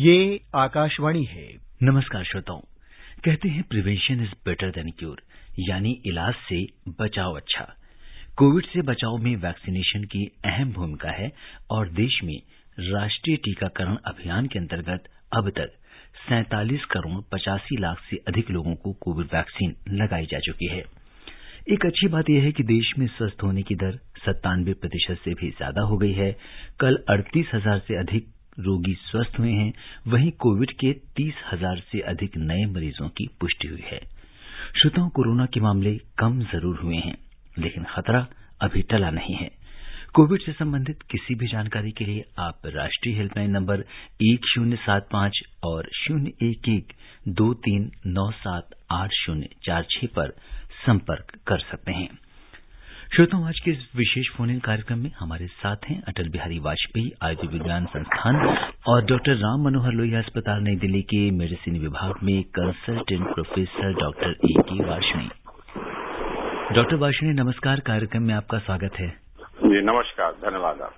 ये आकाशवाणी है। नमस्कार श्रोताओं। कहते हैं prevention is better than cure, यानी इलाज से बचाव अच्छा। कोविड से बचाव में वैक्सीनेशन की अहम भूमिका है और देश में राष्ट्रीय टीकाकरण अभियान के अंतर्गत अब तक 47 करोड़ 85 लाख से अधिक लोगों को कोविड वैक्सीन लगाई जा चुकी है। एक अच्छी बात यह है कि देश में स्वस्थ होने की दर 97% से भी ज्यादा हो गई है। कल 38,000 से अधिक रोगी स्वस्थ हुए हैं। वहीं कोविड के 30,000 से अधिक नए मरीजों की पुष्टि हुई है। श्रोताओं, कोरोना के मामले कम जरूर हुए हैं, लेकिन खतरा अभी टला नहीं है। कोविड से संबंधित किसी भी जानकारी के लिए आप राष्ट्रीय हेल्पलाइन नंबर 1075 और 011-2397-8046 पर संपर्क कर सकते हैं। श्रोताओं, आज के इस विशेष फोन इन कार्यक्रम में हमारे साथ हैं अटल बिहारी वाजपेयी आयुर्विज्ञान संस्थान और डॉक्टर राम मनोहर लोहिया अस्पताल नई दिल्ली के मेडिसिन विभाग में consultant professor doctor A.K. Varshney. Doctor Varshney, नमस्कार। कार्यक्रम में आपका स्वागत है। जी नमस्कार, धन्यवाद।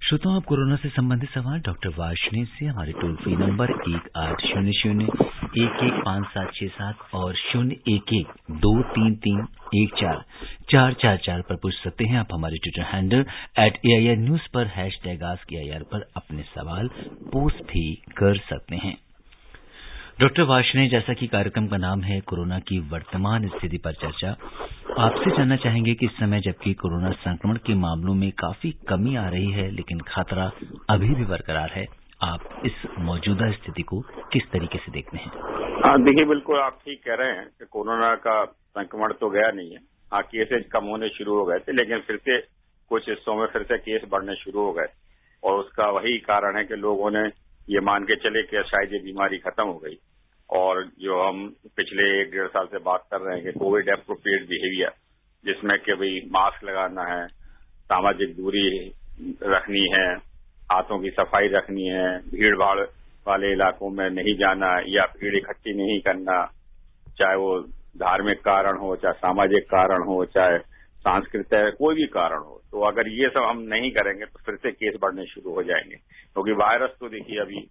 श्रोताओं, आप कोरोना से संबंधित सवाल डॉक्टर वार्ष्णेय से हमारे टोल फ्री नंबर 1800-115767 और 011-233-14444 पर पूछ सकते हैं। आप हमारे ट्विटर हैंडल @AIR News पर #AskAIR पर अपने सवाल पोस्ट भी कर सकते हैं। डॉक्टर वार्ष्णेय, जैसा कि कार्यक्रम का नाम है कोरोना की वर्तमान स्थिति पर चर्चा, आपसे जानना चाहेंगे कि इस समय जबकि कोरोना संक्रमण के मामलों में काफी कमी आ रही है, लेकिन खतरा अभी भी बरकरार है। आप इस मौजूदा स्थिति को किस तरीके से देखते हैं? देखिए, बिल्कुल आप ठीक कह रहे हैं कि कोरोना का संक्रमण तो गया नहीं है। हाँ, केसेज कम होने शुरू हो गए थे, लेकिन फिर से कुछ हिस्सों में फिर से केस बढ़ने शुरू हो गए और उसका वही कारण है कि लोगों ने ये मान के चले कि शायद ये बीमारी खत्म हो गई। और जो हम पिछले 1-1.5 साल से बात कर रहे हैं कि कोविड एप्रोप्रिएट बिहेवियर, जिसमें कि भाई मास्क लगाना है, सामाजिक दूरी रखनी है, हाथों की सफाई रखनी है, भीड़ भाड़ वाले इलाकों में नहीं जाना या भीड़ इकट्ठी नहीं करना, चाहे वो धार्मिक कारण हो, चाहे सामाजिक कारण हो, चाहे सांस्कृतिक कोई भी कारण हो। तो अगर ये सब हम नहीं करेंगे तो फिर से केस बढ़ने शुरू हो जाएंगे, क्योंकि वायरस तो देखिए अभी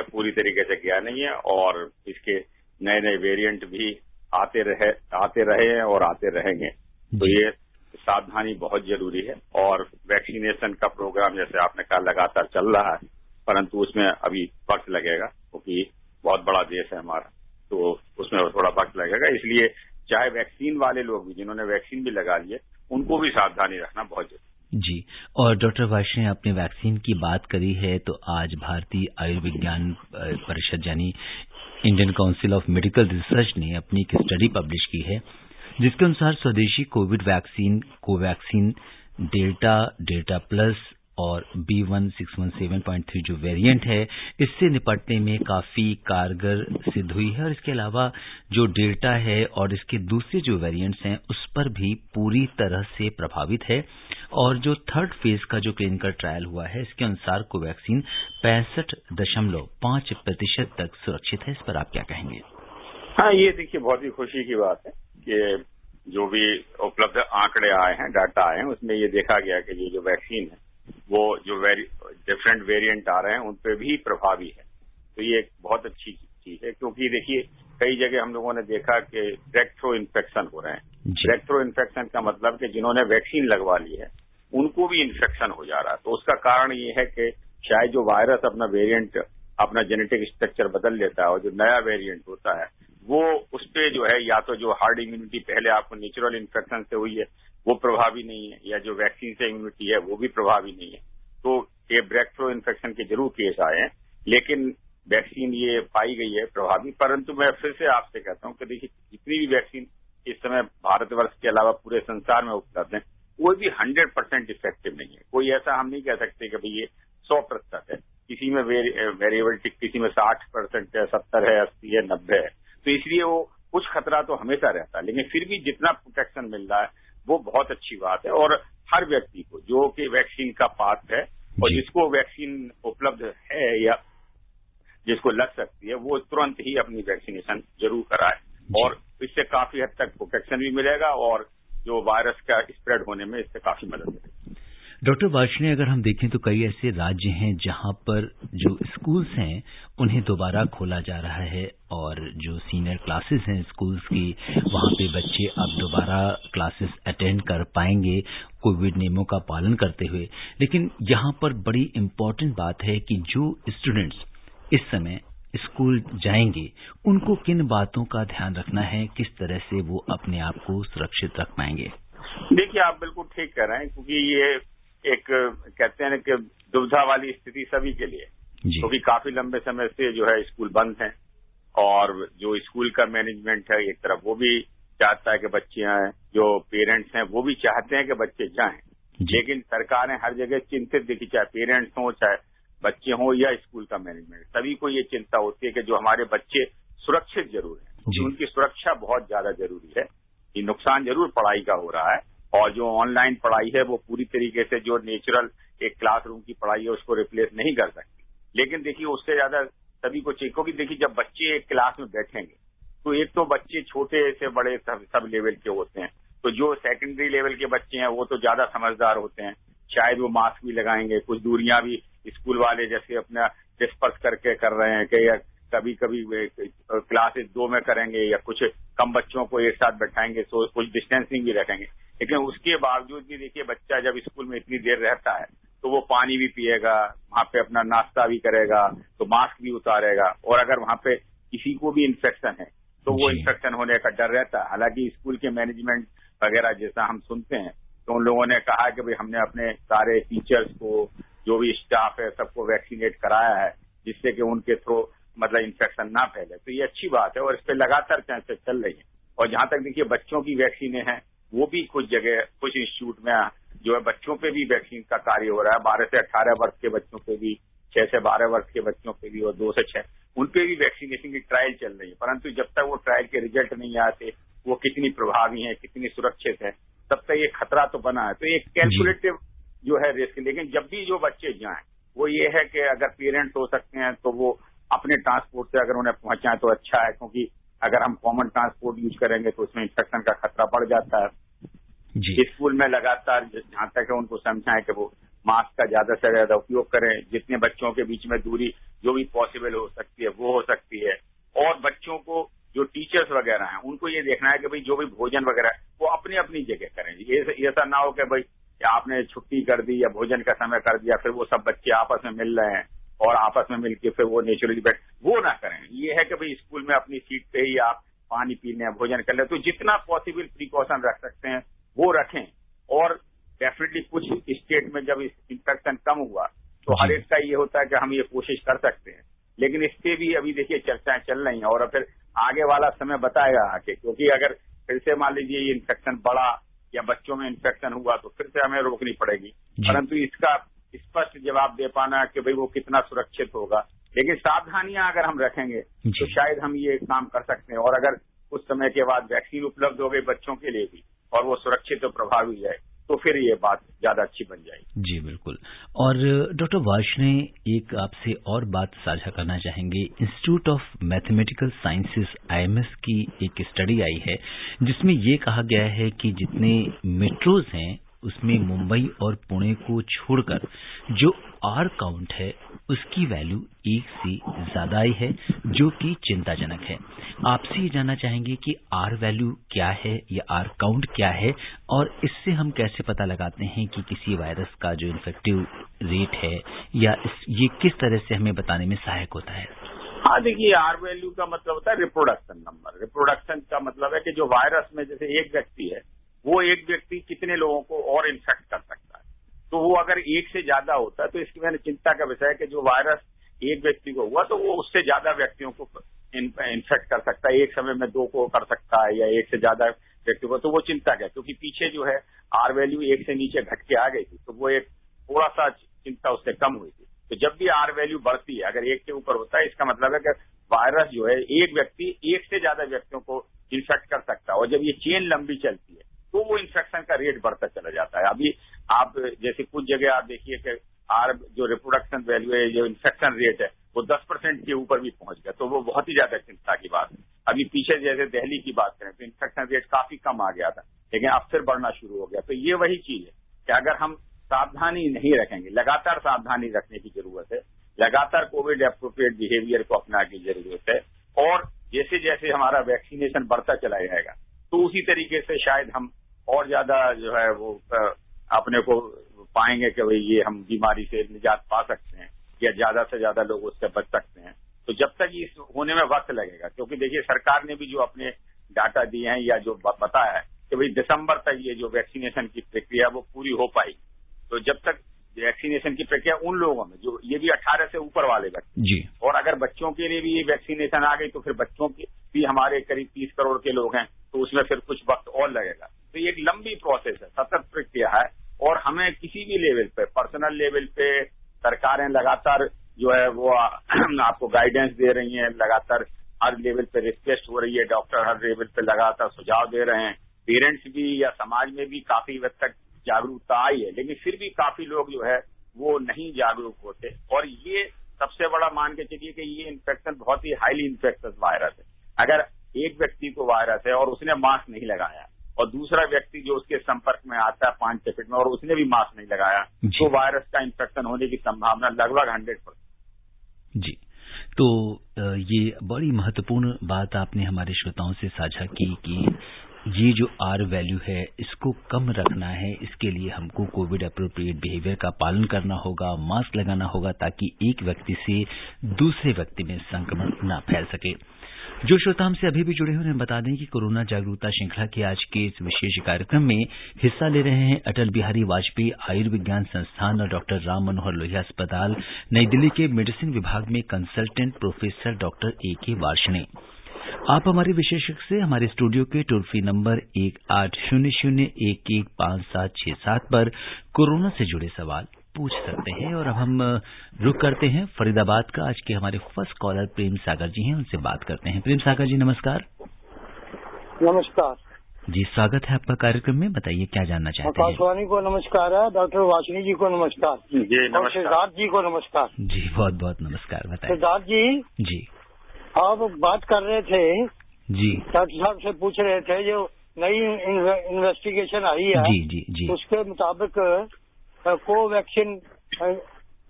पूरी तरीके से गया नहीं है और इसके नए नए वेरिएंट भी आते रहे हैं और आते रहेंगे। तो ये सावधानी बहुत जरूरी है और वैक्सीनेशन का प्रोग्राम जैसे आपने कहा लगातार चल रहा है, परंतु उसमें अभी वक्त लगेगा, क्योंकि बहुत बड़ा देश है हमारा, तो उसमें थोड़ा वक्त लगेगा। इसलिए चाहे वैक्सीन वाले लोग भी, जिन्होंने वैक्सीन भी लगा ली है, उनको भी सावधानी रखना बहुत जरूरी जी। और डॉक्टर वार्ष्णेय, आपने वैक्सीन की बात करी है, तो आज भारतीय आयुर्विज्ञान परिषद यानी Indian council of medical research ने अपनी एक स्टडी पब्लिश की है, जिसके अनुसार स्वदेशी Covid vaccine Covaxin delta plus और B1617.3 जो वेरिएंट है, इससे निपटने में काफी कारगर सिद्ध हुई है। और इसके अलावा जो डेल्टा है और इसके दूसरे जो वेरिएंट्स हैं, उस पर भी पूरी तरह से प्रभावित है। और जो थर्ड फेज का जो क्लिनिकल ट्रायल हुआ है, इसके अनुसार कोवैक्सीन 65.5% तक सुरक्षित है। इस पर आप क्या कहेंगे? हाँ, ये देखिए बहुत ही खुशी की बात है कि जो भी उपलब्ध आंकड़े आए हैं, डाटा आए हैं, उसमें ये देखा गया कि ये जो वैक्सीन है वो जो डिफरेंट वेरिएंट आ रहे हैं उन पे भी प्रभावी है। तो ये एक बहुत अच्छी चीज है, क्योंकि देखिए कई जगह हम लोगों ने देखा कि डायरेक्ट थ्रो इन्फेक्शन हो रहे हैं। डायरेक्ट थ्रो इन्फेक्शन का मतलब कि जिन्होंने वैक्सीन लगवा ली है उनको भी इन्फेक्शन हो जा रहा है। तो उसका कारण ये है कि शायद जो वायरस अपना वेरिएंट, अपना जेनेटिक स्ट्रक्चर बदल लेता है और जो नया वेरिएंट होता है वो उस पे जो है या तो जो हार्ड इम्यूनिटी पहले आपको नेचुरल इन्फेक्शन से हुई है वो प्रभावी नहीं है, या जो वैक्सीन से इम्यूनिटी है वो भी प्रभावी नहीं है। तो ये ब्रेक थ्रो इन्फेक्शन के जरूर केस आए हैं, लेकिन वैक्सीन ये पाई गई है प्रभावी। परंतु मैं फिर से आपसे कहता हूं कि देखिए जितनी भी वैक्सीन इस समय भारतवर्ष के अलावा पूरे संसार में उपलब्ध है, कोई भी 100% इफेक्टिव नहीं है। कोई ऐसा हम नहीं कह सकते कि भाई ये 100% है। किसी में वेरिएबिलिटी, किसी में 60% है, 70 है, 80 है, 90 है। तो इसलिए वो कुछ खतरा तो हमेशा रहता है, लेकिन फिर भी जितना प्रोटेक्शन मिल रहा है वो बहुत अच्छी बात है। और हर व्यक्ति को जो कि वैक्सीन का पात्र है और जिसको वैक्सीन उपलब्ध है या जिसको लग सकती है, वो तुरंत ही अपनी वैक्सीनेशन जरूर कराए और इससे काफी हद तक प्रोटेक्शन भी मिलेगा और जो वायरस का स्प्रेड होने में इससे काफी मदद मिलेगी। डॉक्टर वार्ष्णेय, अगर हम देखें तो कई ऐसे राज्य हैं जहां पर जो स्कूल्स हैं उन्हें दोबारा खोला जा रहा है और जो सीनियर क्लासेस हैं स्कूल्स की, वहां पे बच्चे अब दोबारा क्लासेस अटेंड कर पाएंगे कोविड नियमों का पालन करते हुए। लेकिन यहां पर बड़ी इम्पोर्टेंट बात है कि जो स्टूडेंट्स इस समय स्कूल जाएंगे उनको किन बातों का ध्यान रखना है, किस तरह से वो अपने आप को सुरक्षित रख पाएंगे। देखिए, आप बिल्कुल ठीक कह रहे हैं, क्योंकि ये एक कहते हैं कि दुविधा वाली स्थिति सभी के लिए, क्योंकि काफी लंबे समय से जो है स्कूल बंद हैं और जो स्कूल का मैनेजमेंट है एक तरफ वो भी चाहता है कि बच्चे आए, जो पेरेंट्स हैं वो भी चाहते हैं कि बच्चे जाएं, लेकिन सरकारें हर जगह चिंतित दिखी, चाहे पेरेंट्स हों, चाहे बच्चे हों या स्कूल का मैनेजमेंट, सभी को ये चिंता होती है कि जो हमारे बच्चे सुरक्षित जरूर हैं, क्योंकि उनकी सुरक्षा बहुत ज्यादा जरूरी है। ये नुकसान जरूर पढ़ाई का हो रहा है और जो ऑनलाइन पढ़ाई है वो पूरी तरीके से जो नेचुरल एक क्लासरूम की पढ़ाई है उसको रिप्लेस नहीं कर सकती, लेकिन देखिए उससे ज्यादा सभी को चाहिए, क्योंकि देखिए जब बच्चे एक क्लास में बैठेंगे तो एक तो बच्चे छोटे से बड़े सब लेवल के होते हैं, तो जो सेकेंडरी लेवल के बच्चे हैं वो तो ज्यादा समझदार होते हैं, शायद वो मास्क भी लगाएंगे, कुछ दूरियां भी स्कूल वाले जैसे अपना डिस्पर्स करके कर रहे हैं कि या कभी कभी क्लासेस 2 में करेंगे या कुछ कम बच्चों को एक साथ बैठाएंगे, तो कुछ डिस्टेंसिंग भी रखेंगे। लेकिन उसके बावजूद भी देखिए बच्चा जब स्कूल में इतनी देर रहता है तो वो पानी भी पिएगा, वहां पे अपना नाश्ता भी करेगा, तो मास्क भी उतारेगा, और अगर वहां पे किसी को भी इन्फेक्शन है तो वो इन्फेक्शन होने का डर रहता है। हालांकि स्कूल के मैनेजमेंट वगैरह जैसा हम सुनते हैं तो उन लोगों ने कहा कि भाई हमने अपने सारे टीचर्स को, जो भी स्टाफ है, सबको वैक्सीनेट कराया है जिससे कि उनके थ्रू मतलब इन्फेक्शन ना फैले, तो ये अच्छी बात है और इस पर लगातार चर्चा चल रही है। और जहां तक देखिए बच्चों की वैक्सीनें हैं, वो भी कुछ जगह कुछ इंस्टीट्यूट में जो है बच्चों पे भी वैक्सीन का कार्य हो रहा है, 12 से 18 वर्ष के बच्चों पे भी, 6 से 12 वर्ष के बच्चों पे भी और 2 से 6 उन पे भी वैक्सीनेशन की ट्रायल चल रही है। परंतु जब तक वो ट्रायल के रिजल्ट नहीं आते, वो कितनी प्रभावी है, कितनी सुरक्षित है, तब तक ये खतरा तो बना है। तो एक कैलकुलेटिव जो है रिस्क, लेकिन जब भी जो बच्चे जाएं वो ये है कि अगर पेरेंट्स हो सकते हैं तो वो अपने ट्रांसपोर्ट से अगर उन्हें पहुंचाएं तो अच्छा है, क्योंकि अगर हम कॉमन ट्रांसपोर्ट यूज करेंगे तो उसमें इन्फेक्शन का खतरा बढ़ जाता है। स्कूल में लगातार जहां तक है उनको समझाएं कि वो मास्क का ज्यादा से ज्यादा उपयोग करें, जितने बच्चों के बीच में दूरी जो भी पॉसिबल हो सकती है वो हो सकती है, और बच्चों को जो टीचर्स वगैरह हैं उनको ये देखना है कि भाई जो भी भोजन वगैरह वो अपनी अपनी जगह करें। ये ऐसा ना हो कि भाई आपने छुट्टी कर दी या भोजन का समय कर दिया, फिर वो सब बच्चे आपस में मिल रहे हैं और आपस में मिलकर फिर वो नेचुरली बैठ, वो ना करें। ये है कि भाई स्कूल में अपनी सीट पे ही आप पानी पी लें, भोजन कर लें, तो जितना पॉसिबल प्रिकॉशन रख सकते हैं वो रखें। और डेफिनेटली कुछ स्टेट में जब इन्फेक्शन कम हुआ तो हर एक का ये होता है कि हम ये कोशिश कर सकते हैं, लेकिन इस पे भी अभी देखिए चर्चाएं चल रही हैं और फिर आगे वाला समय बताएगा आके, क्योंकि अगर फिर से मान लीजिए ये इन्फेक्शन बढ़ा या बच्चों में इन्फेक्शन हुआ तो फिर से हमें रोकनी पड़ेगी, परंतु इसका स्पष्ट जवाब दे पाना कि भाई वो कितना सुरक्षित होगा, लेकिन सावधानियां अगर हम रखेंगे तो शायद हम ये काम कर सकते हैं। और अगर कुछ समय के बाद वैक्सीन उपलब्ध हो गई बच्चों के लिए भी और वो सुरक्षित और प्रभावी है तो फिर ये बात ज्यादा अच्छी बन जाएगी। जी बिल्कुल। और डॉक्टर वार्ष्णेय, एक आपसे और बात साझा करना चाहेंगे। Institute of mathematical sciences IMS की एक स्टडी आई है जिसमें ये कहा गया है कि जितने मेट्रोज हैं उसमें मुंबई और पुणे को छोड़कर जो R काउंट है उसकी वैल्यू 1 से ज्यादा आई है, जो कि चिंताजनक है। आपसे ये जानना चाहेंगे कि R वैल्यू क्या है या R काउंट क्या है और इससे हम कैसे पता लगाते हैं कि किसी वायरस का जो इन्फेक्टिव रेट है या ये किस तरह से हमें बताने में सहायक होता है। हाँ, देखिए R वैल्यू का मतलब होता है रिप्रोडक्शन नंबर। रिप्रोडक्शन का मतलब है कि जो वायरस में जैसे एक व्यक्ति है वो एक व्यक्ति कितने लोगों को और इन्फेक्ट कर सकता है, तो वो अगर 1 से ज्यादा होता है तो इसकी मैंने चिंता का विषय है कि जो वायरस एक व्यक्ति को हुआ तो वो उससे ज्यादा व्यक्तियों को इन्फेक्ट कर सकता है, एक समय में 2 को कर सकता है या 1 से ज्यादा व्यक्ति को, तो वो चिंता का, क्योंकि पीछे जो है R वैल्यू 1 से नीचे घट के आ गई थी तो वो एक थोड़ा सा चिंता उससे कम हुई थी। तो जब भी R वैल्यू बढ़ती है, अगर 1 के ऊपर होता है, इसका मतलब है कि वायरस जो है एक व्यक्ति 1 से ज्यादा व्यक्तियों को इन्फेक्ट कर सकता है, और जब ये चेन लंबी चलती है तो वो इन्फेक्शन का रेट बढ़ता चला जाता है। अभी आप जैसे कुछ जगह आप देखिए कि R जो रिप्रोडक्शन वैल्यू है, जो इन्फेक्शन रेट है, वो 10% के ऊपर भी पहुंच गया, तो वो बहुत ही ज्यादा चिंता की बात है। अभी पीछे जैसे दिल्ली की बात करें तो इन्फेक्शन रेट काफी कम आ गया था, लेकिन अब फिर बढ़ना शुरू हो गया। तो ये वही चीज है कि अगर हम सावधानी नहीं रखेंगे, लगातार सावधानी रखने की जरूरत है, लगातार कोविड एप्रोप्रिएट बिहेवियर को अपनाने की जरूरत है, और जैसे जैसे हमारा वैक्सीनेशन बढ़ता चला जाएगा तो उसी तरीके से शायद हम और ज्यादा जो है वो अपने को पाएंगे कि भाई ये हम बीमारी से निजात पा सकते हैं या ज्यादा से ज्यादा लोग उससे बच सकते हैं। तो जब तक इस होने में वक्त लगेगा, क्योंकि देखिए सरकार ने भी जो अपने डाटा दिए हैं या जो बताया है कि भाई दिसंबर तक ये जो वैक्सीनेशन की प्रक्रिया वो पूरी हो पाई, तो जब तक वैक्सीनेशन की प्रक्रिया उन लोगों में जो ये भी 18 से ऊपर वाले व्यक्ति जी, और अगर बच्चों के लिए भी ये वैक्सीनेशन आ गई तो फिर बच्चों के भी हमारे करीब 30 करोड़ के लोग हैं, तो उसमें फिर कुछ वक्त और लगेगा। तो ये एक लंबी प्रोसेस है, सतत प्रक्रिया है, और हमें किसी भी लेवल पे, पर्सनल लेवल पे सरकारें लगातार जो है वो आपको गाइडेंस दे रही हैं, लगातार हर लेवल पे रिक्वेस्ट हो रही है, डॉक्टर हर लेवल पे लगातार सुझाव दे रहे हैं, पेरेंट्स भी या समाज में भी काफी हद तक जागरूकता आई है, लेकिन फिर भी काफी लोग जो है वो नहीं जागरूक होते। और ये सबसे बड़ा मान के चलिए कि ये इन्फेक्शन बहुत ही हाईली इन्फेक्शस वायरस है। अगर एक व्यक्ति को वायरस है और उसने मास्क नहीं लगाया और दूसरा व्यक्ति जो उसके संपर्क में आता है 5 सेकंड में और उसने भी मास्क नहीं लगाया, तो वायरस का इन्फेक्शन होने की संभावना लगभग 100%। जी, तो ये बड़ी महत्वपूर्ण बात आपने हमारे श्रोताओं से साझा की कि ये जो R वैल्यू है इसको कम रखना है, इसके लिए हमको कोविड अप्रोप्रिएट बिहेवियर का पालन करना होगा, मास्क लगाना होगा, ताकि एक व्यक्ति से दूसरे व्यक्ति में संक्रमण न फैल सके। जो श्रोता हमसे अभी भी जुड़े हैं उन्हें बता दें कि कोरोना जागरूकता श्रृंखला के आज के इस विशेष कार्यक्रम में हिस्सा ले रहे हैं अटल बिहारी वाजपेयी आयुर्विज्ञान संस्थान और डॉक्टर राम मनोहर लोहिया अस्पताल नई दिल्ली के मेडिसिन विभाग में consultant professor doctor A.K. Varshney. आप हमारे विशेषज्ञ से हमारे स्टूडियो के टोल फ्री नंबर 1800-115767 पर कोरोना से जुड़े सवाल पूछ सकते हैं। और अब हम रुक करते हैं फरीदाबाद का। आज के हमारे फर्स्ट कॉलर प्रेम सागर जी हैं, उनसे बात करते हैं। प्रेम सागर जी नमस्कार। नमस्कार जी, स्वागत है आपका कार्यक्रम में, बताइए क्या जानना चाहते हैं। आकाशवाणी को नमस्कार है, डॉक्टर वार्ष्णेय जी को नमस्कार जी, और सिद्धार्थ जी को नमस्कार। जी बहुत बहुत नमस्कार, बताइए। सिद्धार्थ जी आप बात कर रहे थे जी, डॉक्टर साहब से पूछ रहे थे जो नई इन्वेस्टिगेशन आई है जी जी जी, उसके मुताबिक कोवैक्सीन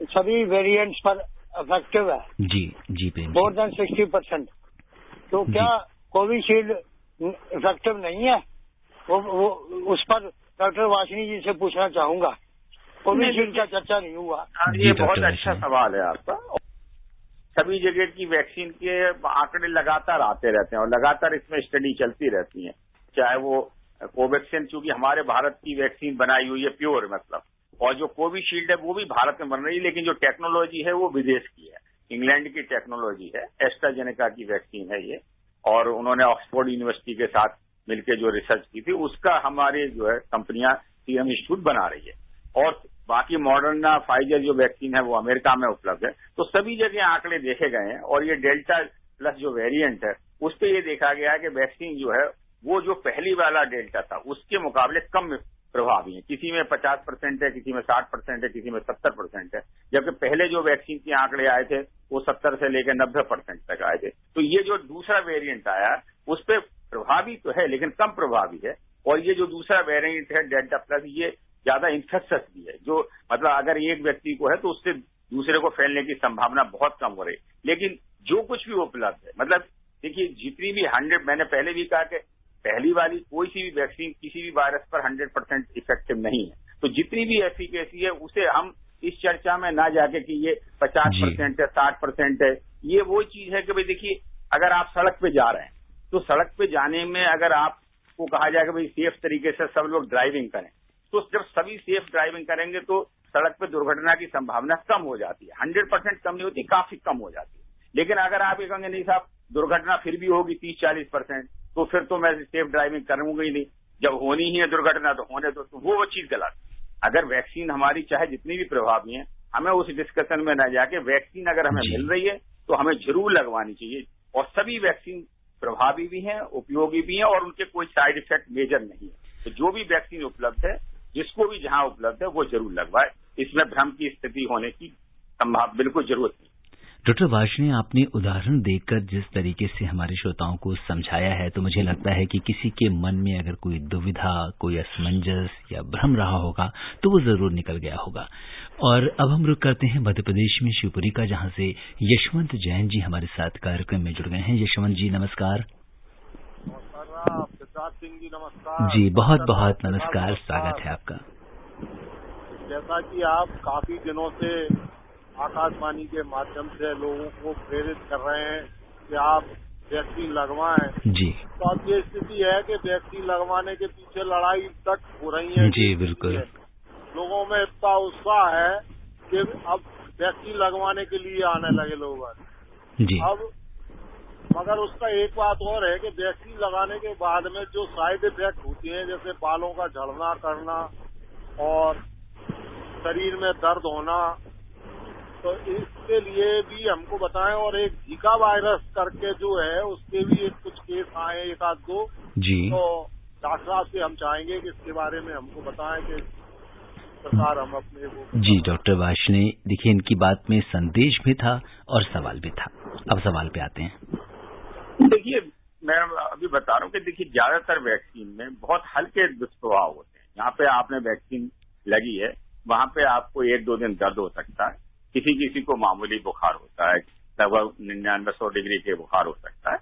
सभी वेरिएंट्स पर इफेक्टिव है। जी जी प्रेम, मोर देन 60%। तो क्या कोविशील्ड इफेक्टिव नहीं है? वो उस पर डॉक्टर वार्ष्णेय जी से पूछना चाहूंगा। कोविशील्ड का चर्चा नहीं हुआ। ये बहुत अच्छा सवाल है आपका। सभी जगह की वैक्सीन के आंकड़े लगातार आते रहते हैं और लगातार इसमें स्टडी चलती रहती है, चाहे वो कोवैक्सीन, चूंकि हमारे भारत की वैक्सीन बनाई हुई है प्योर, मतलब, और जो कोविशील्ड है वो भी भारत में बन रही है, लेकिन जो टेक्नोलॉजी है वो विदेश की है, इंग्लैंड की टेक्नोलॉजी है, एस्ट्राजेनेका की वैक्सीन है ये, और उन्होंने ऑक्सफोर्ड यूनिवर्सिटी के साथ मिलकर जो रिसर्च की थी उसका हमारे जो है कंपनियां सीरम इंस्टीट्यूट बना रही है, और बाकी मॉडर्ना, फाइजर जो वैक्सीन है वो अमेरिका में उपलब्ध है। तो सभी जगह आंकड़े देखे गए हैं, और ये डेल्टा प्लस जो वेरिएंट है उस पर ये देखा गया है कि वैक्सीन जो है वो जो पहली वाला डेल्टा था उसके मुकाबले कम प्रभावी है। किसी में 50% है, किसी में 60% है, किसी में 70% है, जबकि पहले जो वैक्सीन के आंकड़े आए थे वो 70 से लेकर 90% तक आए थे। तो ये जो दूसरा वेरिएंट आया उस पर प्रभावी तो है लेकिन कम प्रभावी है, और ये जो दूसरा वेरिएंट है डेल्टा प्लस, ये ज्यादा इन्फेक्शस भी है, जो मतलब अगर एक व्यक्ति को है तो उससे दूसरे को फैलने की संभावना बहुत कम हो रही। लेकिन जो कुछ भी उपलब्ध है, मतलब देखिए जितनी भी 100, मैंने पहले भी कहा कि पहली वाली कोई सी भी वैक्सीन किसी भी वायरस पर 100% इफेक्टिव नहीं है, तो जितनी भी एफिकेसी है उसे हम इस चर्चा में ना जाके कि ये 50% है, 60% है, ये वो चीज है कि भाई देखिए अगर आप सड़क पे जा रहे हैं तो सड़क पे जाने में अगर आपको कहा जाए कि भाई सेफ तरीके से सब लोग ड्राइविंग करें, तो जब सभी सेफ ड्राइविंग करेंगे तो सड़क पे दुर्घटना की संभावना कम हो जाती है। 100% कम नहीं होती, काफी कम हो जाती है। लेकिन अगर आप ये कहेंगे नहीं साहब दुर्घटना फिर भी होगी 30-40%, तो फिर तो मैं सेफ ड्राइविंग करूंगा ही नहीं, जब होनी ही है दुर्घटना तो होने दो, तो वो चीज गलत। अगर वैक्सीन हमारी चाहे जितनी भी प्रभावी है, हमें उस डिस्कशन में न जाके वैक्सीन अगर हमें मिल रही है तो हमें जरूर लगवानी चाहिए, और सभी वैक्सीन प्रभावी भी हैं, उपयोगी भी हैं, और उनके कोई साइड इफेक्ट मेजर नहीं है। तो जो भी वैक्सीन उपलब्ध है, जिसको भी जहां उपलब्ध है वो जरूर लगवाए, इसमें भ्रम की स्थिति होने की संभावना बिल्कुल जरूरत नहीं। डॉक्टर वार्ष्णेय, आपने उदाहरण देकर जिस तरीके से हमारे श्रोताओं को समझाया है, तो मुझे लगता है कि किसी के मन में अगर कोई दुविधा, कोई असमंजस या भ्रम रहा होगा तो वो जरूर निकल गया होगा। और अब हम रुक करते हैं मध्य प्रदेश में शिवपुरी का, जहां से यशवंत जैन जी हमारे साथ कार्यक्रम में जुड़ गए हैं। यशवंत जी नमस्कार। सिद्धार्थ सिंह जी नमस्कार। जी बहुत बहुत नमस्कार, स्वागत है आपका। जैसा कि आप काफी दिनों से आकाशवाणी के माध्यम से लोगों को प्रेरित कर रहे हैं कि आप वैक्सीन लगवाएं जी, तो अब ये स्थिति है कि वैक्सीन लगवाने के पीछे लड़ाई तक हो रही है। जी बिल्कुल, लोगों में इतना उत्साह है कि अब वैक्सीन लगवाने के लिए आने लगे लोग जी। अब मगर उसका एक बात और है कि वैक्सीन लगाने के बाद में जो साइड इफेक्ट होती हैं, जैसे बालों का झड़ना करना और शरीर में दर्द होना, तो इसके लिए भी हमको बताएं। और एक जीका वायरस करके जो है उसके भी कुछ केस आए, एक आध दो जी। तो डॉक्टर साहब से हम चाहेंगे कि इसके बारे में हमको बताएं कि प्रकार हम अपने वो। जी डॉक्टर वार्ष्णेय, देखिए इनकी बात में संदेश भी था और सवाल भी था। अब सवाल पे आते हैं। देखिए, मैं अभी बता रहा हूँ कि देखिए ज्यादातर वैक्सीन में बहुत हल्के दुष्प्रभाव होते हैं। यहाँ पे आपने वैक्सीन लगी है, वहाँ पे आपको 1-2 दिन दर्द हो सकता है, किसी किसी को मामूली बुखार होता है, लगभग 99-100 डिग्री के बुखार हो सकता है,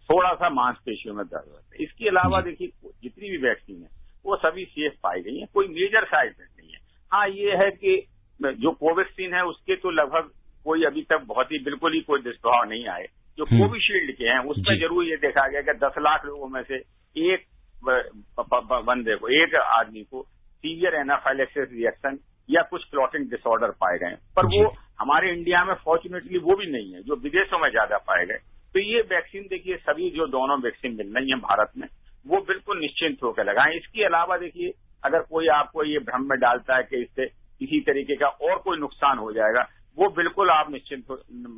थोड़ा सा मांसपेशियों में दर्द होता है। इसके अलावा देखिए जितनी भी वैक्सीन है वो सभी सेफ पाई गई है, कोई मेजर साइड इफेक्ट नहीं है। हाँ, ये है कि जो कोवैक्सीन है उसके तो लगभग कोई अभी तक बहुत ही बिल्कुल ही कोई दुष्प्रभाव नहीं आए। जो कोविशील्ड के हैं उसमें जरूर ये देखा गया कि 10 लाख लोगों में से एक बंदे को, एक आदमी को सीवियर एनाफाइलेक्सिस रिएक्शन या कुछ क्लॉटिंग डिसऑर्डर पाए गए, पर वो हमारे इंडिया में फॉर्चुनेटली वो भी नहीं है जो विदेशों में ज्यादा पाए गए। तो ये वैक्सीन देखिए सभी जो दोनों वैक्सीन मिल रही है भारत में वो बिल्कुल निश्चिंत होकर लगाएं। इसके अलावा देखिए अगर कोई आपको ये भ्रम में डालता है कि इससे किसी तरीके का और कोई नुकसान हो जाएगा, वो बिल्कुल आप निश्चिंत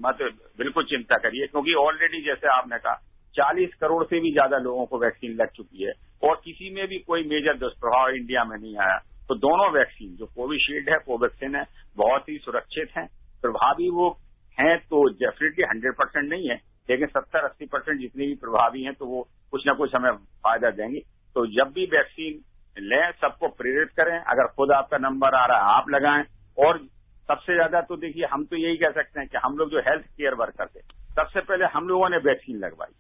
मत बिल्कुल चिंता करिए, क्योंकि ऑलरेडी जैसे आपने कहा 40 करोड़ से भी ज्यादा लोगों को वैक्सीन लग चुकी है और किसी में भी कोई मेजर दुष्प्रभाव इंडिया में नहीं आया। तो दोनों वैक्सीन जो कोविशील्ड है, कोवैक्सीन है, बहुत ही सुरक्षित हैं, प्रभावी वो हैं तो डेफिनेटली 100% नहीं है, लेकिन 70-80% जितनी भी प्रभावी हैं तो वो कुछ ना कुछ हमें फायदा देंगी। तो जब भी वैक्सीन लें सबको प्रेरित करें, अगर खुद आपका नंबर आ रहा है आप लगाएं। और सबसे ज्यादा तो देखिए हम तो यही कह सकते हैं कि हम लोग जो हेल्थ केयर वर्कर थे सबसे पहले हम लोगों ने वैक्सीन लगवाई।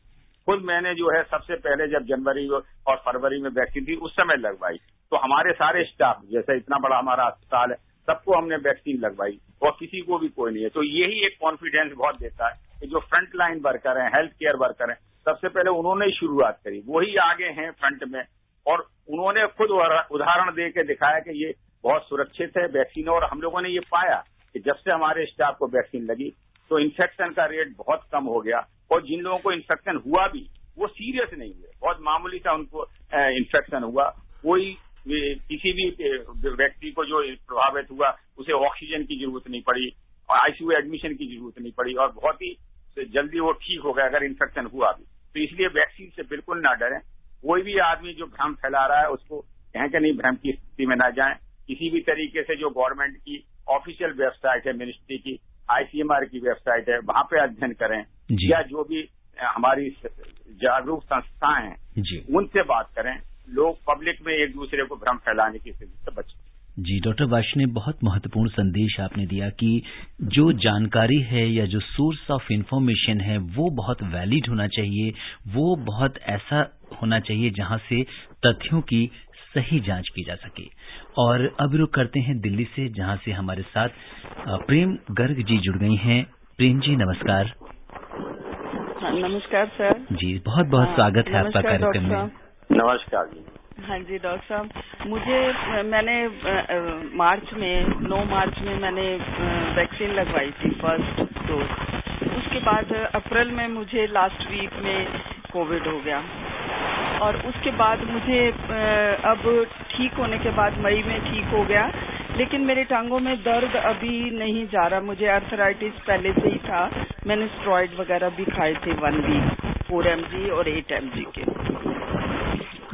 खुद मैंने जो है सबसे पहले जब जनवरी और फरवरी में वैक्सीन थी उस समय लगवाई, तो हमारे सारे स्टाफ, जैसे इतना बड़ा हमारा अस्पताल है, सबको हमने वैक्सीन लगवाई और किसी को भी कोई नहीं है। तो यही एक कॉन्फिडेंस बहुत देता है कि जो फ्रंट लाइन वर्कर हैं, हेल्थ केयर वर्कर हैं, सबसे पहले उन्होंने ही शुरुआत करी, वही आगे हैं फ्रंट में, और उन्होंने खुद उदाहरण दे के दिखाया कि ये बहुत सुरक्षित है वैक्सीन। और हम लोगों ने ये पाया कि जब से हमारे स्टाफ को वैक्सीन लगी तो इन्फेक्शन का रेट बहुत कम हो गया, और जिन लोगों को इन्फेक्शन हुआ भी वो सीरियस नहीं हुए, बहुत मामूली सा उनको इन्फेक्शन हुआ। कोई किसी भी व्यक्ति को जो प्रभावित हुआ उसे ऑक्सीजन की जरूरत नहीं पड़ी, आईसीयू एडमिशन की जरूरत नहीं पड़ी, और बहुत ही जल्दी वो ठीक हो गया अगर इन्फेक्शन हुआ भी। तो इसलिए वैक्सीन से बिल्कुल ना डरें। कोई भी आदमी जो भ्रम फैला रहा है उसको कहें कि नहीं, भ्रम की स्थिति में ना जाएं। किसी भी तरीके से जो गवर्नमेंट की ऑफिशियल वेबसाइट है, मिनिस्ट्री की, आईसीएमआर की वेबसाइट है, वहां पे अध्ययन करें, या जो भी हमारी जागरूक संस्थाएं हैं उनसे बात करें। लोग पब्लिक में एक दूसरे को भ्रम फैलाने की स्थिति से बचें। जी डॉक्टर वार्ष्णेय, बहुत महत्वपूर्ण संदेश आपने दिया कि जो जानकारी है या जो सोर्स ऑफ इंफॉर्मेशन है वो बहुत वैलिड होना चाहिए, वो बहुत ऐसा होना चाहिए जहां से तथ्यों की सही जांच की जा सके। और अब रुक करते हैं दिल्ली से, जहां से हमारे साथ प्रेम गर्ग जी जुड़ गई हैं। प्रेम जी नमस्कार। नमस्कार सर जी, बहुत बहुत स्वागत है आपका कार्यक्रम में। नमस्कार जी। हाँ जी डॉक्टर साहब, मैंने मार्च में 9 मार्च में मैंने वैक्सीन लगवाई थी फर्स्ट डोज। उसके बाद अप्रैल में मुझे लास्ट वीक में कोविड हो गया, और उसके बाद मुझे अब ठीक होने के बाद मई में ठीक हो गया, लेकिन मेरे टांगों में दर्द अभी नहीं जा रहा। मुझे आर्थराइटिस पहले से ही था, मैंने स्टेरॉइड वगैरह भी खाए थे 1 वीक, 4 mg और 8 mg के।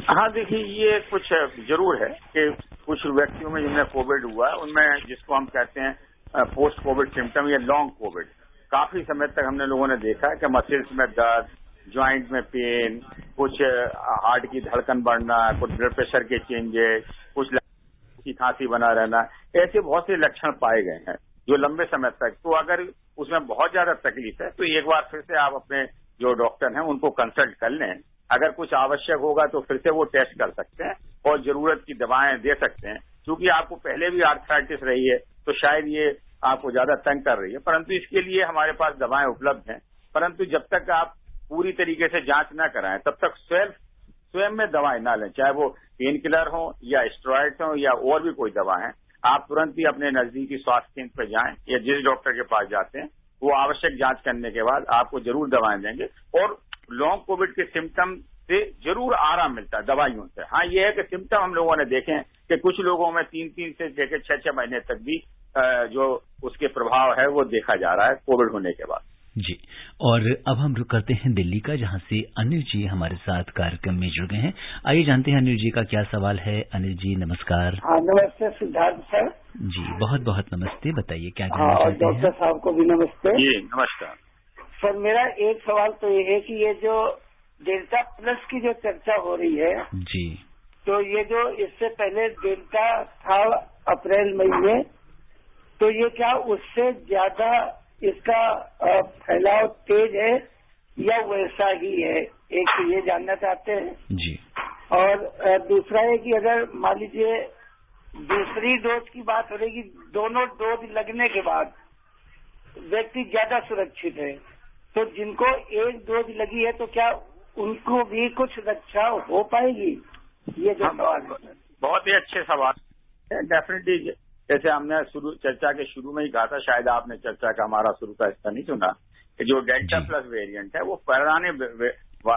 हाँ देखिए, ये कुछ जरूर है कि कुछ व्यक्तियों में जिनमें कोविड हुआ है उनमें जिसको हम कहते हैं पोस्ट कोविड सिम्टम या लॉन्ग कोविड, काफी समय तक हमने लोगों ने देखा है कि मसल्स में दर्द, ज्वाइंट में पेन, कुछ हार्ट की धड़कन बढ़ना, कुछ ब्लड प्रेशर के चेंजेस, कुछ की खांसी बना रहना, ऐसे बहुत से लक्षण पाए गए हैं जो लंबे समय तक। तो अगर उसमें बहुत ज्यादा तकलीफ है तो एक बार फिर से आप अपने जो डॉक्टर हैं उनको कंसल्ट कर लें। अगर कुछ आवश्यक होगा तो फिर से वो टेस्ट कर सकते हैं और जरूरत की दवाएं दे सकते हैं। क्योंकि आपको पहले भी आर्थराइटिस रही है तो शायद ये आपको ज्यादा तंग कर रही है, परंतु इसके लिए हमारे पास दवाएं उपलब्ध हैं। परंतु जब तक आप पूरी तरीके से जांच न कराएं तब तक स्वयं में दवाएं ना लें, चाहे वो पेन किलर हो या स्टेरॉइड्स हो या और भी कोई दवा है। आप तुरंत ही अपने नजदीकी स्वास्थ्य केंद्र पर जाएं या जिस डॉक्टर के पास जाते हैं वो आवश्यक जांच करने के बाद आपको जरूर दवाएं देंगे। और लॉन्ग कोविड के सिम्टम से जरूर आराम मिलता है दवाइयों से। हाँ, ये है कि सिम्टम हम लोगों ने देखे हैं कि कुछ लोगों में 3 से लेकर 6 महीने तक भी जो उसके प्रभाव है वो देखा जा रहा है कोविड होने के बाद। जी, और अब हम रुक करते हैं दिल्ली का, जहां से अनिल जी हमारे साथ कार्यक्रम में जुड़ गए हैं। आइए जानते हैं अनिल जी का क्या सवाल है। अनिल जी नमस्कार। हाँ, नमस्ते सिद्धार्थ सर। जी, बहुत बहुत नमस्ते, बताइए क्या जानना चाहते हैं। डॉक्टर साहब को भी नमस्ते। जी नमस्कार सर, मेरा एक सवाल तो ये है कि ये जो डेल्टा प्लस की जो चर्चा हो रही है जी, तो ये जो इससे पहले डेल्टा था अप्रैल मई में, तो ये क्या उससे ज्यादा इसका फैलाव तेज है या वैसा ही है, एक तो ये जानना चाहते हैं जी। और दूसरा है कि अगर मान लीजिए दूसरी डोज की बात हो रही कि दोनों डोज लगने के बाद व्यक्ति ज्यादा सुरक्षित है, तो जिनको एक डोज लगी है तो क्या उनको भी कुछ रक्षा हो पाएगी? ये जो सवाल है। बहुत ही अच्छे सवाल है। डेफिनेटली, जैसे हमने चर्चा के शुरू में ही कहा था, शायद आपने चर्चा का हमारा शुरू का हिस्सा नहीं सुना, कि जो डेल्टा प्लस वेरिएंट है वो पुराने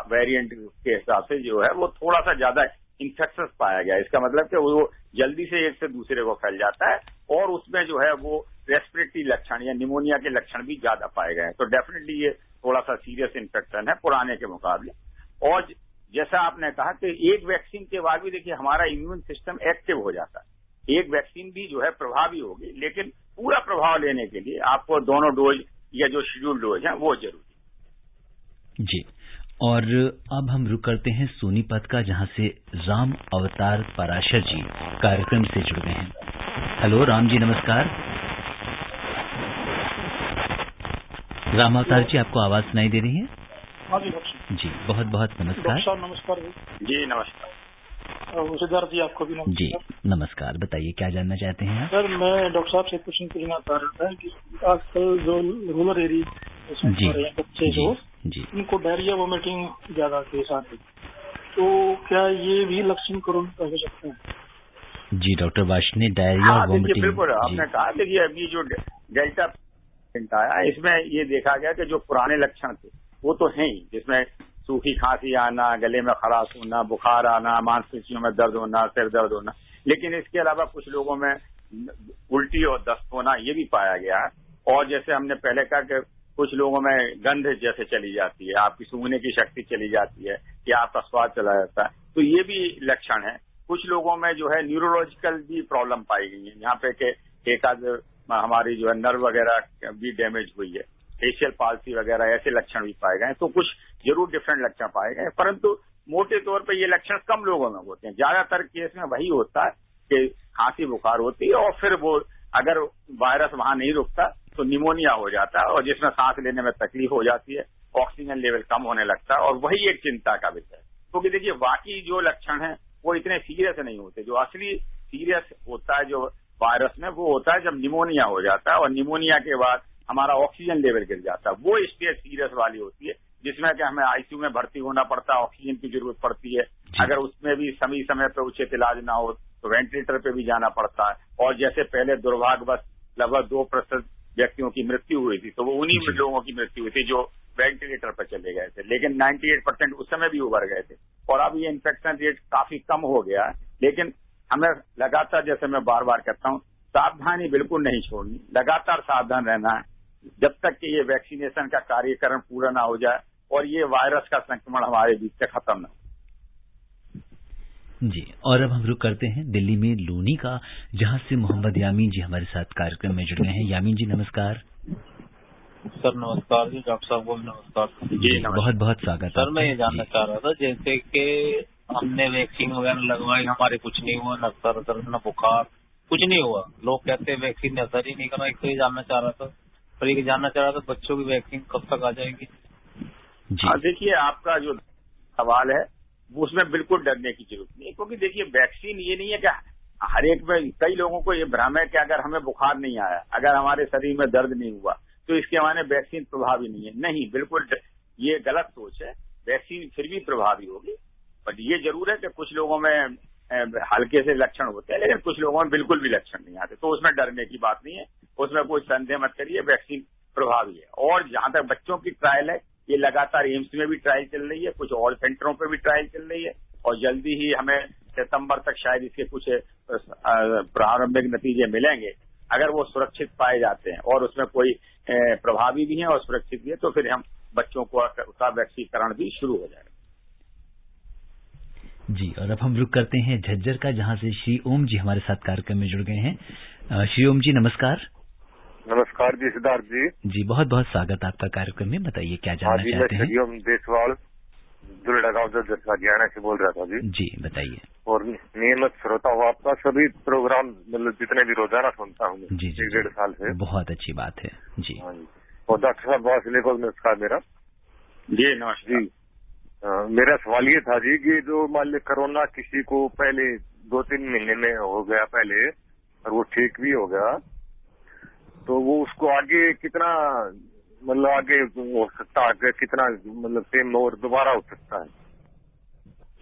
वेरिएंट के हिसाब से जो है वो थोड़ा सा ज्यादा इन्फेक्शस पाया गया। इसका मतलब कि वो जल्दी से एक से दूसरे को फैल जाता है और उसमें जो है वो रेस्पिरेटरी लक्षण या निमोनिया के लक्षण भी ज्यादा पाए गए हैं। तो डेफिनेटली ये थोड़ा सा सीरियस इन्फेक्शन है पुराने के मुकाबले। और जैसा आपने कहा कि एक वैक्सीन के बाद भी देखिए हमारा इम्यून सिस्टम एक्टिव हो जाता है। एक वैक्सीन भी जो है प्रभावी होगी, लेकिन पूरा प्रभाव लेने के लिए आपको दोनों डोज या जो शेड्यूल डोज है वो जरूरी जी। और अब हम रुक करते हैं सोनीपत का, जहां से राम अवतार पराशर जी कार्यक्रम से जुड़ गए हैं। हेलो राम जी, नमस्कार। राम अवतार जी, आपको आवाज सुनाई दे रही है? हाँ जी डॉक्टर जी, बहुत बहुत नमस्कार। डॉक्टर साहब नमस्कार जी नमस्कार। सिद्धार्थ जी आपको भी नमस्कार। जी नमस्कार, बताइए क्या जानना चाहते हैं आप? सर, मैं डॉक्टर साहब से क्वेश्चन पूछना चाह रहा था कि आजकल जो रूरल एरिया जी बच्चे जो जी इनको डायरिया वोमिटिंग ज्यादा केस आते, तो क्या ये भी लक्षण कोरोना हो सकते हैं? जी डॉक्टर वाशनी, डायरिया और वोमिटिंग। बिल्कुल आपने कहा, देखिए अभी जो डेल्टा आया इसमें ये देखा गया कि जो पुराने लक्षण थे वो तो हैं ही, जिसमें सूखी खांसी आना, गले में खराश होना, बुखार आना, मांसपेशियों में दर्द होना, सिर दर्द होना, लेकिन इसके अलावा कुछ लोगों में उल्टी और दस्त होना ये भी पाया गया है। और जैसे हमने पहले कहा कि कुछ लोगों में गंध जैसे चली जाती है, आपकी सूंघने की शक्ति चली जाती है या आपका स्वाद चला जाता है, तो ये भी लक्षण है। कुछ लोगों में जो है न्यूरोलॉजिकल भी प्रॉब्लम पाई गई है, यहाँ पे के एक आध हमारी जो है नर्व वगैरह भी डैमेज हुई है, फेशियल पाल्सी वगैरह ऐसे लक्षण भी पाए गए। तो कुछ जरूर डिफरेंट लक्षण पाए गए, परंतु मोटे तौर पे ये लक्षण कम लोगों में होते हैं। ज्यादातर केस में वही होता है कि खांसी बुखार होती है और फिर वो अगर वायरस वहां नहीं रुकता तो निमोनिया हो जाता है और जिसमें सांस लेने में तकलीफ हो जाती है, ऑक्सीजन लेवल कम होने लगता है और वही एक चिंता का विषय है। क्योंकि देखिए बाकी जो लक्षण है वो इतने सीरियस नहीं होते। जो असली सीरियस होता है जो वायरस में, वो होता है जब निमोनिया हो जाता है और निमोनिया के बाद हमारा ऑक्सीजन लेवल गिर जाता है। वो स्टेज सीरियस वाली होती है जिसमें कि हमें आईसीयू में भर्ती होना पड़ता है, ऑक्सीजन की जरूरत पड़ती है। अगर उसमें भी समय पे उचित इलाज ना हो तो वेंटिलेटर पे भी जाना पड़ता है। और जैसे पहले दुर्भाग्यवश लगभग 2% व्यक्तियों की मृत्यु हुई थी, तो वो उन्हीं लोगों की मृत्यु हुई थी जो वेंटिलेटर पर चले गए थे, लेकिन 98% उस समय भी उभर गए थे। और अब ये इन्फेक्शन रेट काफी कम हो गया है, लेकिन हमें लगातार, जैसे मैं बार बार कहता हूँ, सावधानी बिल्कुल नहीं छोड़नी, लगातार सावधान रहना है जब तक कि ये वैक्सीनेशन का कार्यक्रम पूरा ना हो जाए और ये वायरस का संक्रमण हमारे बीच से खत्म ना हो। जी, और अब हम रुक करते हैं दिल्ली में लूनी का, जहां से मोहम्मद यामीन जी हमारे साथ कार्यक्रम में जुड़ गए हैं। यामीन जी नमस्कार। सर नमस्कार जी, डॉक्टर साहब को नमस्कार जी नमस्कार। बहुत बहुत स्वागत सर। मैं ये जानना जी। चाह रहा था, जैसे कि हमने वैक्सीन वगैरह लगवाई, हमारे कुछ नहीं हुआ, न सर दर्द न बुखार, कुछ नहीं हुआ। लोग कहते हैं वैक्सीन ने असर ही नहीं करा। एक तो ये जानना चाह रहा था, और ये जानना चाह रहा था बच्चों की वैक्सीन कब तक आ जाएगी? हाँ, देखिए आपका जो सवाल है वो उसमें बिल्कुल डरने की जरूरत नहीं है, क्योंकि देखिए वैक्सीन ये नहीं है कि हर एक में, कई लोगों को ये भ्रम है कि अगर हमें बुखार नहीं आया, अगर हमारे शरीर में दर्द नहीं हुआ तो इसके माने वैक्सीन प्रभावी नहीं है। नहीं, बिल्कुल ये गलत सोच है। वैक्सीन फिर भी प्रभावी होगी, बट ये जरूर है कि कुछ लोगों में हल्के से लक्षण होते हैं, लेकिन कुछ लोगों में बिल्कुल भी लक्षण नहीं आते, तो उसमें डरने की बात नहीं है, उसमें कोई संदेह मत करिए, वैक्सीन प्रभावी है। और जहां तक बच्चों की ट्रायल है, ये लगातार एम्स में भी ट्रायल चल रही है, कुछ और सेंटरों पर भी ट्रायल चल रही है, और जल्दी ही हमें सितंबर तक शायद इसके कुछ प्रारंभिक नतीजे मिलेंगे। अगर वो सुरक्षित पाए जाते हैं और उसमें कोई प्रभावी भी है और सुरक्षित भी है, तो फिर हम बच्चों को उसका वैक्सीकरण भी शुरू हो जाएगा। जी, और अब हम रुक करते हैं झज्जर का, जहां से श्री ओम जी हमारे साथ कार्यक्रम में जुड़ गए हैं। श्री ओम जी नमस्कार। नमस्कार जी, सिद्धार्थ जी। जी, बहुत बहुत स्वागत आपका कार्यक्रम में। बताइए क्या जानना चाहते हैं? मैं देसवाल दुल्डा गाँव हरियाणा से बोल रहा था जी। जी बताइए। और नियमित श्रोता हूँ आपका, सभी प्रोग्राम मतलब जितने भी रोजाना सुनता हूँ जी, 1.5 साल से। बहुत अच्छी बात है जी। हाँ जी। और डॉक्टर साहब बहुत को नमस्कार मेरा। जी नमस्कार जी। मेरा सवाल ये था जी कि जो मान लीजिए कोरोना किसी को पहले 2-3 महीने में हो गया पहले, और वो ठीक भी हो गया, तो वो उसको आगे कितना मतलब आगे हो सकता है, कितना मतलब सेम और दोबारा हो सकता है?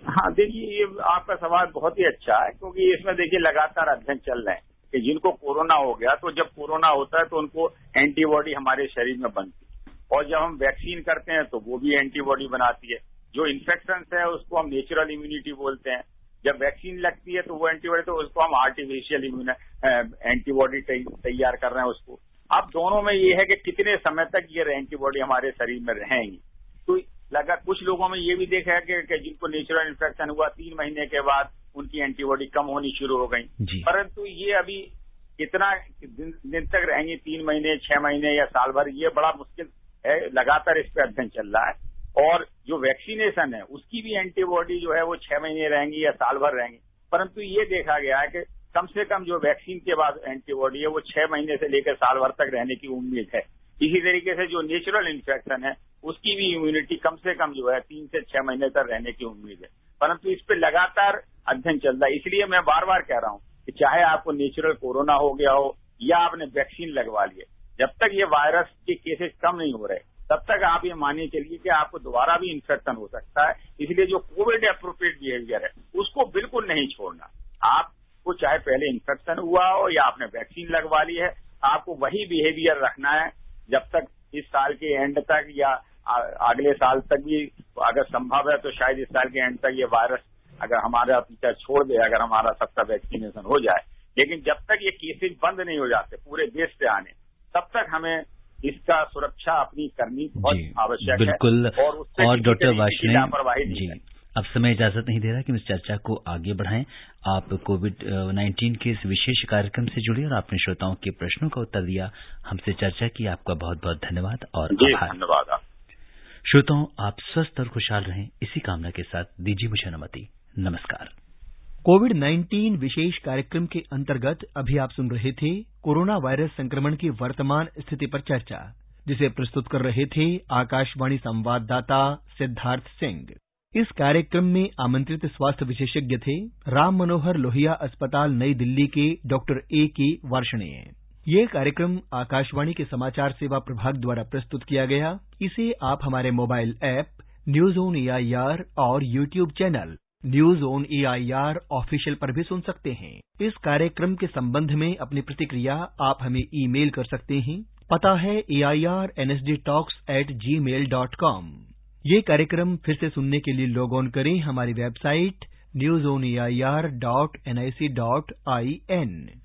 हाँ, देखिए ये आपका सवाल बहुत ही अच्छा है, क्योंकि इसमें देखिए लगातार अध्ययन चल रहे हैं कि जिनको कोरोना हो गया, तो जब कोरोना होता है तो उनको एंटीबॉडी हमारे शरीर में बनती है, और जब हम वैक्सीन करते हैं तो वो भी एंटीबॉडी बनाती है। जो इन्फेक्शन है उसको हम नेचुरल इम्यूनिटी बोलते हैं, जब वैक्सीन लगती है तो वो एंटीबॉडी, तो उसको हम आर्टिफिशियल एंटीबॉडी तैयार कर रहे हैं उसको। अब दोनों में ये है कि कितने समय तक ये एंटीबॉडी हमारे शरीर में रहेंगी। तो लगा कुछ लोगों में ये भी देखा है कि जिनको नेचुरल इन्फेक्शन हुआ 3 महीने के बाद उनकी एंटीबॉडी कम होनी शुरू हो गई, परंतु ये अभी कितना दिन तक रहेंगी, 3 महीने, 6 महीने या साल भर, ये बड़ा मुश्किल है। लगातार इस पर अध्ययन चल रहा है, और जो वैक्सीनेशन है उसकी भी एंटीबॉडी जो है वो 6 महीने रहेंगी या साल भर रहेंगी, परंतु ये देखा गया है कि कम से कम जो वैक्सीन के बाद एंटीबॉडी है वो 6 महीने से लेकर साल भर तक रहने की उम्मीद है। इसी तरीके से जो नेचुरल इन्फेक्शन है उसकी भी इम्यूनिटी कम से कम जो है 3 से 6 महीने तक रहने की उम्मीद है, परंतु इस पर लगातार अध्ययन चल रहा है। इसलिए मैं बार बार कह रहा हूँ कि चाहे आपको नेचुरल कोरोना हो गया हो या आपने वैक्सीन लगवा लिए, जब तक ये वायरस के केसेस कम नहीं हो रहे तब तक आप ये मानिए चलिए कि आपको दोबारा भी इन्फेक्शन हो सकता है। इसलिए जो कोविड एप्रोप्रिएट बिहेवियर है उसको बिल्कुल नहीं छोड़ना। आपको चाहे पहले इन्फेक्शन हुआ हो या आपने वैक्सीन लगवा ली है, आपको वही बिहेवियर रखना है जब तक इस साल के एंड तक या अगले साल तक भी, अगर संभव है तो शायद इस साल के एंड तक ये वायरस अगर हमारा पीछा छोड़ दे, अगर हमारा सबका वैक्सीनेशन हो जाए। लेकिन जब तक ये केसेज बंद नहीं हो जाते पूरे देश से आने, तब तक हमें इसका सुरक्षा अपनी करनी बहुत आवश्यक है। बिल्कुल। और डॉक्टर लापरवाही जी, अब समय इजाजत नहीं दे रहा कि हम इस चर्चा को आगे बढ़ाएं। आप कोविड-19 के इस विशेष कार्यक्रम से जुड़े और आपने श्रोताओं के प्रश्नों का उत्तर दिया, हमसे चर्चा की, आपका बहुत बहुत धन्यवाद और आभार। धन्यवाद। श्रोताओं, आप स्वस्थ और खुशहाल रहें, इसी कामना के साथ दीजिए मुझे अनुमति। नमस्कार। कोविड-19 विशेष कार्यक्रम के अंतर्गत अभी आप सुन रहे थे कोरोना वायरस संक्रमण की वर्तमान स्थिति पर चर्चा, जिसे प्रस्तुत कर रहे थे आकाशवाणी संवाददाता सिद्धार्थ सिंह। इस कार्यक्रम में आमंत्रित स्वास्थ्य विशेषज्ञ थे राम मनोहर लोहिया अस्पताल नई दिल्ली के डॉक्टर A.K. वार्ष्णेय। ये कार्यक्रम आकाशवाणी के समाचार सेवा प्रभाग द्वारा प्रस्तुत किया गया। इसे आप हमारे mobile app news on AIR और YouTube channel news on AIR official पर भी सुन सकते हैं। इस कार्यक्रम के संबंध में अपनी प्रतिक्रिया आप हमें ईमेल कर सकते हैं। पता है airnsdtalks@gmail.com। ये कार्यक्रम फिर से सुनने के लिए लॉग ऑन करें हमारी वेबसाइट newsonair.nic.in।